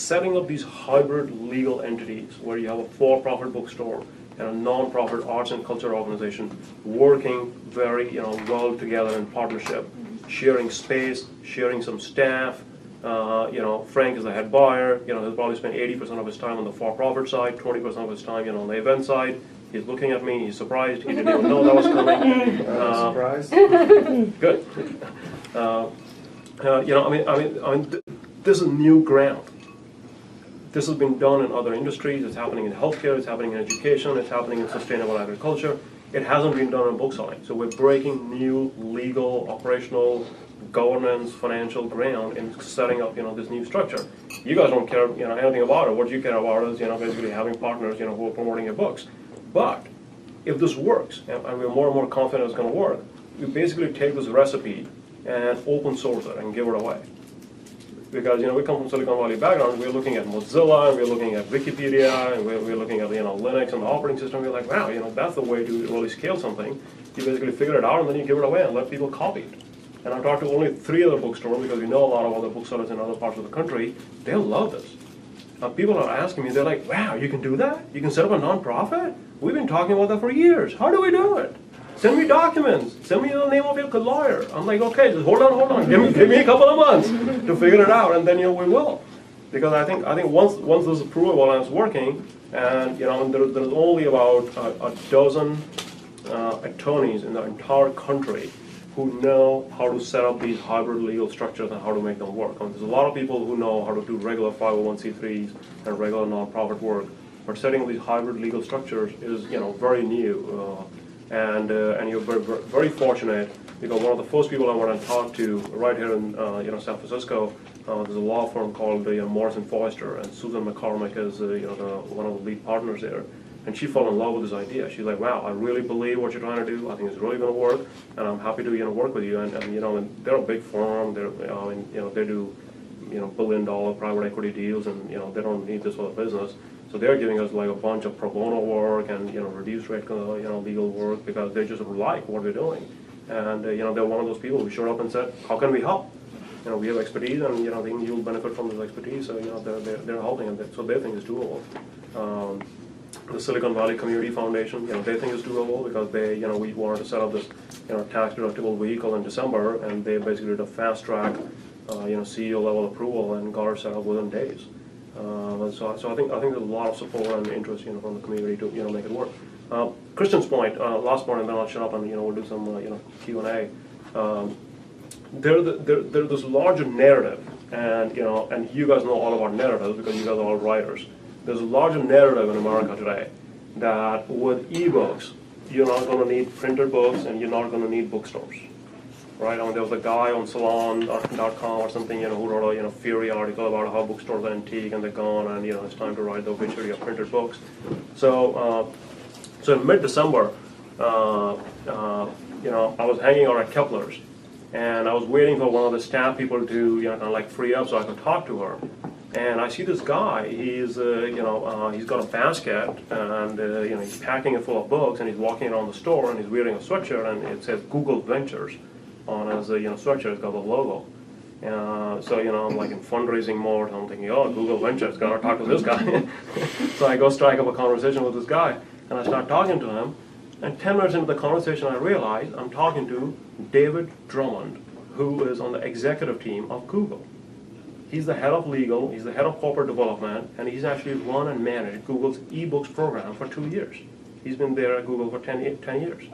setting up these hybrid legal entities where you have a for-profit bookstore and a non-profit arts and culture organization working very well together in partnership, sharing space, sharing some staff. Frank is the head buyer. He'll probably spend 80% of his time on the for-profit side, 20% of his time on the event side. He's looking at me. He's surprised. He didn't even know that was coming. Surprised? Good. This is new ground. This has been done in other industries. It's happening in healthcare. It's happening in education. It's happening in sustainable agriculture. It hasn't been done in book selling. So we're breaking new legal, operational, governance, financial ground in setting up this new structure. You guys don't care anything about it. What you care about is basically having partners who are promoting your books. But if this works, and we're more and more confident it's going to work, we basically take this recipe and open source it and give it away. Because we come from Silicon Valley background, we're looking at Mozilla, and we're looking at Wikipedia, and we're looking at Linux and the operating system. We're like, wow, that's the way to really scale something. You basically figure it out and then you give it away and let people copy it. And I've talked to only 3 other bookstores because we know a lot of other booksellers in other parts of the country. They love this. People are asking me, they're like, wow, you can do that? You can set up a nonprofit? We've been talking about that for years. How do we do it? Send me documents. Send me the name of your lawyer. I'm like, okay, just hold on. Give me a couple of months to figure it out, and then we will. Because I think once this is provable and it's working, and there's only about a dozen attorneys in the entire country who know how to set up these hybrid legal structures and how to make them work. There's a lot of people who know how to do regular 501c3s and regular nonprofit work, but setting up these hybrid legal structures is very new. And you're very fortunate because one of the first people I went and talked to right here in San Francisco, there's a law firm called Morrison Foerster, and Susan McCormick is one of the lead partners there. And she fell in love with this idea. She's like, wow, I really believe what you're trying to do. I think it's really going to work, and I'm happy to work with you. And they're a big firm. They do billion-dollar private equity deals, and they don't need this for the business. So they're giving us like a bunch of pro bono work and reduced rate legal work because they just like what we're doing. And they're one of those people who showed up and said, how can we help? We have expertise, and think you'll benefit from this expertise. So they're helping, and so they think it's doable. The Silicon Valley Community Foundation, they think it's doable because we wanted to set up this tax deductible vehicle in December, and they basically did a fast track CEO level approval and got it set up within days. So I think there's a lot of support and interest from the community to make it work. Christian's point, last point, and then I'll shut up and we'll do some Q&A. There's this larger narrative, and you guys know all about narratives because you guys are all writers. There's a larger narrative in America today that with ebooks, you're not going to need printed books and you're not going to need bookstores. Right? There was a guy on Salon.com or something, who wrote a fury article about how bookstores are antique and they're gone, and it's time to write the obituary of printed books. So in mid-December, I was hanging out at Kepler's, and I was waiting for one of the staff people to kind of like free up so I could talk to her. And I see this guy. He's got a basket, and he's packing it full of books, and he's walking around the store, and he's wearing a sweatshirt, and it says Google Ventures on his sweatshirt. It's got the logo. So I'm like in fundraising mode. I'm thinking, oh, Google Ventures, gotta talk to this guy. So I go strike up a conversation with this guy, and I start talking to him. And 10 minutes into the conversation, I realize I'm talking to David Drummond, who is on the executive team of Google. He's the head of legal, he's the head of corporate development, and he's actually run and managed Google's eBooks program for 2 years. He's been there at Google for 10 years.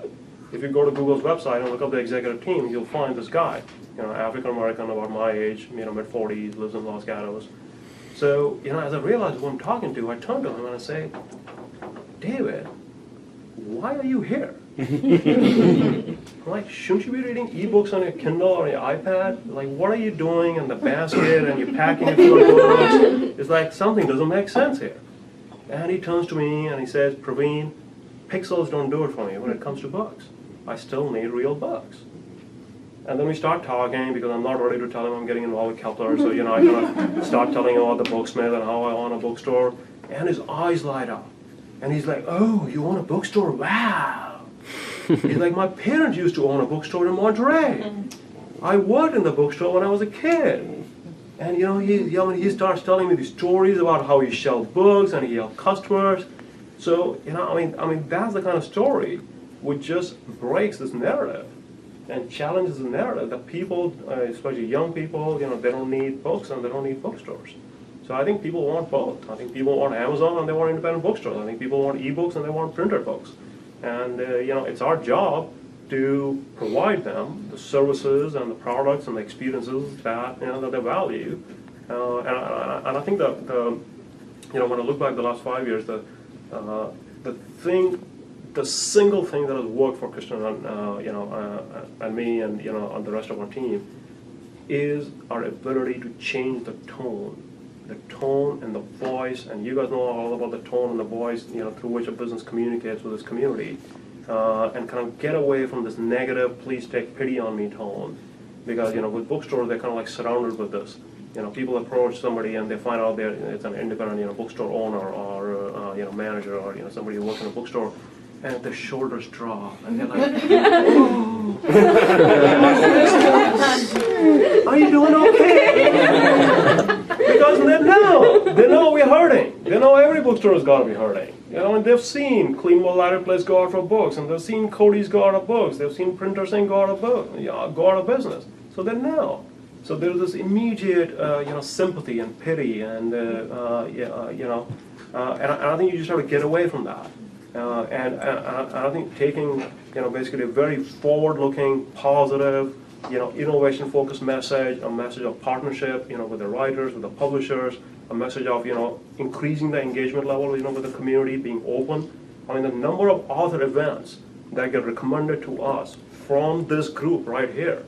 If you go to Google's website and look up the executive team, you'll find this guy, African American, about my age, mid-40s, lives in Los Gatos. So, as I realized who I'm talking to, I turn to him and I say, David, why are you here? I'm like, shouldn't you be reading ebooks on your Kindle or your iPad? Like, what are you doing in the basket and you're packing it full of books? It's like something doesn't make sense here. And he turns to me and he says, Praveen, pixels don't do it for me when it comes to books. I still need real books. And then we start talking because I'm not ready to tell him I'm getting involved with Kepler. So, I kind of start telling him about the Booksmith and how I own a bookstore. And his eyes light up. And he's like, oh, you own a bookstore? Wow. He's like, my parents used to own a bookstore in Monterey. I worked in the bookstore when I was a kid. And he starts telling me these stories about how he sells books and he helps customers. So I mean that's the kind of story which just breaks this narrative and challenges the narrative that people, especially young people, they don't need books and they don't need bookstores. So I think people want both. I think people want Amazon and they want independent bookstores. I think people want ebooks and they want printed books. And it's our job to provide them the services and the products and the experiences that that they value. And I think that when I look back the last 5 years, the single thing that has worked for Christian and me and and the rest of our team is our ability to change the tone and the voice. And you guys know all about the tone and the voice through which a business communicates with its community, and kind of get away from this negative, please take pity on me tone. Because with bookstores they're kind of like surrounded with this. People approach somebody and they find out it's an independent bookstore owner or manager or somebody who works in a bookstore, and their shoulders drop and they're like, oh. Are you doing okay? Because they know we're hurting. They know every bookstore has got to be hurting. And they've seen Cleanwell Lighter Place go out for books, and they've seen Cody's go out of books. They've seen Printer Sing go out of go out of business. So they know. So there's this immediate, sympathy and pity, and and I think you just have to get away from that. And I think taking, basically a very forward-looking, positive, innovation-focused message, a message of partnership, with the writers, with the publishers, a message of, increasing the engagement level, with the community, being open. I mean, the number of author events that get recommended to us from this group right here,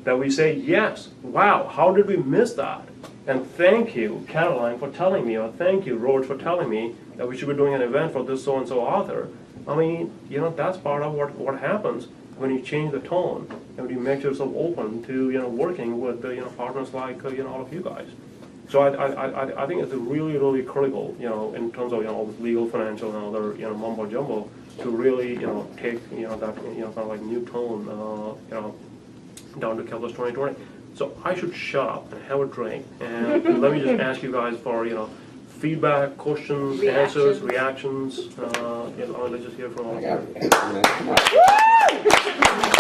that we say, yes, wow, how did we miss that? And thank you, Caroline, for telling me, or thank you, Rhodes, for telling me that we should be doing an event for this so-and-so author. I mean, that's part of what happens when you change the tone and when you make yourself open to, working with, partners like, all of you guys. So I think it's really, really critical, in terms of, all this legal, financial, and other, mumbo jumbo, to really, take, that, kind of like new tone, down to Kepler's 2020. So I should shut up and have a drink, and let me just ask you guys for, feedback, questions, answers, reactions. Let's just hear from all of you.